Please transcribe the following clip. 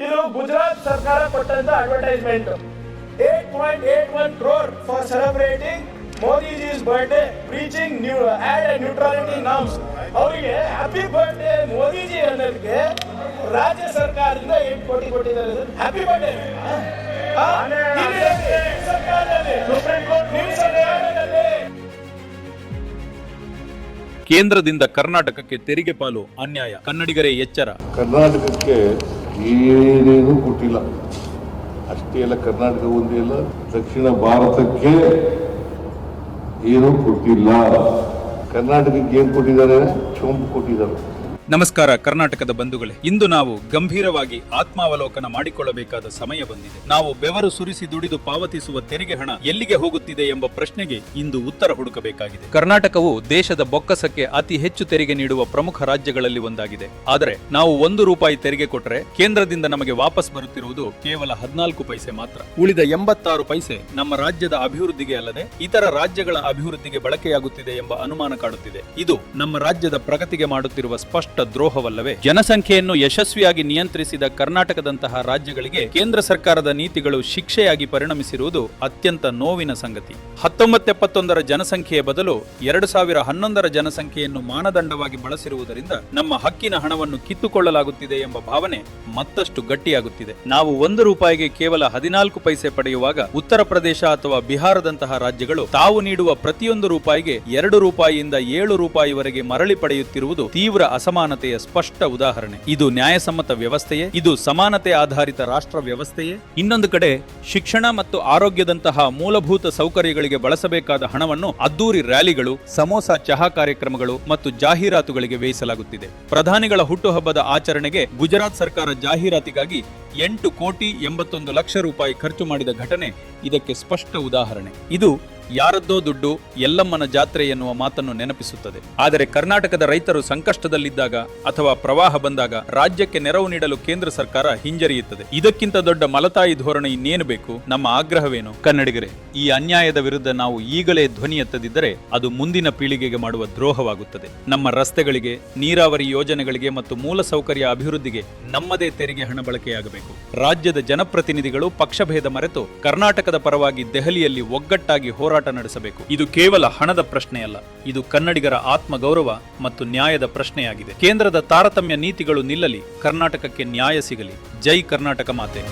ಇದು ಗುಜರಾತ್ ಸರ್ಕಾರ ಕೊಟ್ಟಂತ advertisement 8.81 crore for celebrating Modi's birthday, preaching new ad and neutrality norms. ಅವರಿಗೆ ಹ್ಯಾಪಿ ಬರ್ತ್ಡೇ ಮೋದಿಜಿ ಅನ್ನೋದಕ್ಕೆ ರಾಜ್ಯ ಸರ್ಕಾರದಿಂದ 8 ಕೋಟಿ ಕೊಟ್ಟಿದ್ದಾರೆ. ಹ್ಯಾಪಿ ಬರ್ತ್ಡೇ ಸರ್ಕಾರದಲ್ಲಿ ಸುಪ್ರೀಂ ಕೋರ್ಟ್ ಸರ್ಕಾರದಲ್ಲಿ ಕೇಂದ್ರದಿಂದ ಕರ್ನಾಟಕಕ್ಕೆ ತೆರಿಗೆ ಪಾಲು ಅನ್ಯಾಯ, ಕನ್ನಡಿಗರೇ ಎಚ್ಚರ. ಕರ್ನಾಟಕಕ್ಕೆ ಏನೇನು ಕೊಟ್ಟಿಲ್ಲ. ಅಷ್ಟೇ ಅಲ್ಲ, ಕರ್ನಾಟಕ ಒಂದೇ ಅಲ್ಲ, ದಕ್ಷಿಣ ಭಾರತಕ್ಕೆ ಏನೂ ಕೊಟ್ಟಿಲ್ಲ. ಕರ್ನಾಟಕಕ್ಕೆ ಏನು ಕೊಟ್ಟಿದ್ದಾರೆ? ಚೊಂಬು ಕೊಟ್ಟಿದ್ದಾರೆ. ನಮಸ್ಕಾರ ಕರ್ನಾಟಕದ ಬಂಧುಗಳೇ, ಇಂದು ನಾವು ಗಂಭೀರವಾಗಿ ಆತ್ಮಾವಲೋಕನ ಮಾಡಿಕೊಳ್ಳಬೇಕಾದ ಸಮಯ ಬಂದಿದೆ. ನಾವು ಬೆವರು ಸುರಿಸಿ ದುಡಿದು ಪಾವತಿಸುವ ತೆರಿಗೆ ಹಣ ಎಲ್ಲಿಗೆ ಹೋಗುತ್ತಿದೆ ಎಂಬ ಪ್ರಶ್ನೆಗೆ ಇಂದು ಉತ್ತರ ಹುಡುಕಬೇಕಾಗಿದೆ. ಕರ್ನಾಟಕವು ದೇಶದ ಬೊಕ್ಕಸಕ್ಕೆ ಅತಿ ಹೆಚ್ಚು ತೆರಿಗೆ ನೀಡುವ ಪ್ರಮುಖ ರಾಜ್ಯಗಳಲ್ಲಿ ಒಂದಾಗಿದೆ. ಆದರೆ ನಾವು ₹1 ತೆರಿಗೆ ಕೊಟ್ಟರೆ ಕೇಂದ್ರದಿಂದ ನಮಗೆ ವಾಪಸ್ ಬರುತ್ತಿರುವುದು ಕೇವಲ 14 ಪೈಸೆ ಮಾತ್ರ. ಉಳಿದ 86 ಪೈಸೆ ನಮ್ಮ ರಾಜ್ಯದ ಅಭಿವೃದ್ಧಿಗೆ ಅಲ್ಲದೆ ಇತರ ರಾಜ್ಯಗಳ ಅಭಿವೃದ್ಧಿಗೆ ಬಳಕೆಯಾಗುತ್ತಿದೆ ಎಂಬ ಅನುಮಾನ ಕಾಡುತ್ತಿದೆ. ಇದು ನಮ್ಮ ರಾಜ್ಯದ ಪ್ರಗತಿಗೆ ಮಾಡುತ್ತಿರುವ ಸ್ಪಷ್ಟ ದ್ರೋಹವಲ್ಲವೇ? ಜನಸಂಖ್ಯೆಯನ್ನು ಯಶಸ್ವಿಯಾಗಿ ನಿಯಂತ್ರಿಸಿದ ಕರ್ನಾಟಕದಂತಹ ರಾಜ್ಯಗಳಿಗೆ ಕೇಂದ್ರ ಸರ್ಕಾರದ ನೀತಿಗಳು ಶಿಕ್ಷೆಯಾಗಿ ಪರಿಣಮಿಸಿರುವುದು ಅತ್ಯಂತ ನೋವಿನ ಸಂಗತಿ. 1971ರ ಜನಸಂಖ್ಯೆಯ ಬದಲು 2011ರ ಜನಸಂಖ್ಯೆಯನ್ನು ಮಾನದಂಡವಾಗಿ ಬಳಸಿರುವುದರಿಂದ ನಮ್ಮ ಹಕ್ಕಿನ ಹಣವನ್ನು ಕಿತ್ತುಕೊಳ್ಳಲಾಗುತ್ತಿದೆ ಎಂಬ ಭಾವನೆ ಮತ್ತಷ್ಟು ಗಟ್ಟಿಯಾಗುತ್ತಿದೆ. ನಾವು ₹1ಗೆ ಕೇವಲ 14 ಪೈಸೆ ಪಡೆಯುವಾಗ ಉತ್ತರ ಪ್ರದೇಶ ಅಥವಾ ಬಿಹಾರದಂತಹ ರಾಜ್ಯಗಳು ತಾವು ನೀಡುವ ಪ್ರತಿಯೊಂದು ರೂಪಾಯಿಗೆ ₹2ಯಿಂದ ₹7ವರೆಗೆ ಮರಳಿ ಪಡೆಯುತ್ತಿರುವುದು ತೀವ್ರ ಅಸಮಾನತೆಯ ಸ್ಪಷ್ಟ ಉದಾಹರಣೆ. ಇದು ನ್ಯಾಯಸಮ್ಮತ ವ್ಯವಸ್ಥೆಯೇ? ಇದು ಸಮಾನತೆ ಆಧಾರಿತ ರಾಷ್ಟ್ರ ವ್ಯವಸ್ಥೆಯೇ? ಇನ್ನೊಂದು ಕಡೆ ಶಿಕ್ಷಣ ಮತ್ತು ಆರೋಗ್ಯದಂತಹ ಮೂಲಭೂತ ಸೌಕರ್ಯಗಳಿಗೆ ಬಳಸಬೇಕಾದ ಹಣವನ್ನು ಅದ್ದೂರಿ ರ್ಯಾಲಿಗಳು, ಸಮೋಸ ಚಹಾ ಕಾರ್ಯಕ್ರಮಗಳು ಮತ್ತು ಜಾಹೀರಾತುಗಳಿಗೆ ವ್ಯಯಿಸಲಾಗುತ್ತಿದೆ. ಪ್ರಧಾನಿಗಳ ಹುಟ್ಟುಹಬ್ಬದ ಆಚರಣೆಗೆ ಗುಜರಾತ್ ಸರ್ಕಾರ ಜಾಹೀರಾತಿಗಾಗಿ ₹8,81,00,000 ಖರ್ಚು ಮಾಡಿದ ಘಟನೆ ಇದಕ್ಕೆ ಸ್ಪಷ್ಟ ಉದಾಹರಣೆ. ಇದು ಯಾರದ್ದೋ ದುಡ್ಡು ಎಲ್ಲಮ್ಮನ ಜಾತ್ರೆ ಎನ್ನುವ ಮಾತನ್ನು ನೆನಪಿಸುತ್ತದೆ. ಆದರೆ ಕರ್ನಾಟಕದ ರೈತರು ಸಂಕಷ್ಟದಲ್ಲಿದ್ದಾಗ ಅಥವಾ ಪ್ರವಾಹ ಬಂದಾಗ ರಾಜ್ಯಕ್ಕೆ ನೆರವು ನೀಡಲು ಕೇಂದ್ರ ಸರ್ಕಾರ ಹಿಂಜರಿಯುತ್ತದೆ. ಇದಕ್ಕಿಂತ ದೊಡ್ಡ ಮಲತಾಯಿ ಧೋರಣೆ ಇನ್ನೇನು ಬೇಕು? ನಮ್ಮ ಆಗ್ರಹವೇನು? ಕನ್ನಡಿಗರೇ, ಈ ಅನ್ಯಾಯದ ವಿರುದ್ಧ ನಾವು ಈಗಲೇ ಧ್ವನಿ ಎತ್ತದಿದ್ದರೆ ಅದು ಮುಂದಿನ ಪೀಳಿಗೆಗೆ ಮಾಡುವ ದ್ರೋಹವಾಗುತ್ತದೆ. ನಮ್ಮ ರಸ್ತೆಗಳಿಗೆ, ನೀರಾವರಿ ಯೋಜನೆಗಳಿಗೆ ಮತ್ತು ಮೂಲಸೌಕರ್ಯ ಅಭಿವೃದ್ಧಿಗೆ ನಮ್ಮದೇ ತೆರಿಗೆ ಹಣ ಬಳಕೆಯಾಗಬೇಕು. ರಾಜ್ಯದ ಜನಪ್ರತಿನಿಧಿಗಳು ಪಕ್ಷಭೇದ ಮರೆತು ಕರ್ನಾಟಕದ ಪರವಾಗಿ ದೆಹಲಿಯಲ್ಲಿ ಒಗ್ಗಟ್ಟಾಗಿ ಹೋರಾಟ ನಡೆಸಬೇಕು. ಇದು ಕೇವಲ ಹಣದ ಪ್ರಶ್ನೆಯಲ್ಲ, ಇದು ಕನ್ನಡಿಗರ ಆತ್ಮಗೌರವ ಮತ್ತು ನ್ಯಾಯದ ಪ್ರಶ್ನೆಯಾಗಿದೆ. ಕೇಂದ್ರದ ತಾರತಮ್ಯ ನೀತಿಗಳು ನಿಲ್ಲಲಿ, ಕರ್ನಾಟಕಕ್ಕೆ ನ್ಯಾಯ ಸಿಗಲಿ. ಜೈ ಕರ್ನಾಟಕ ಮಾತೆ.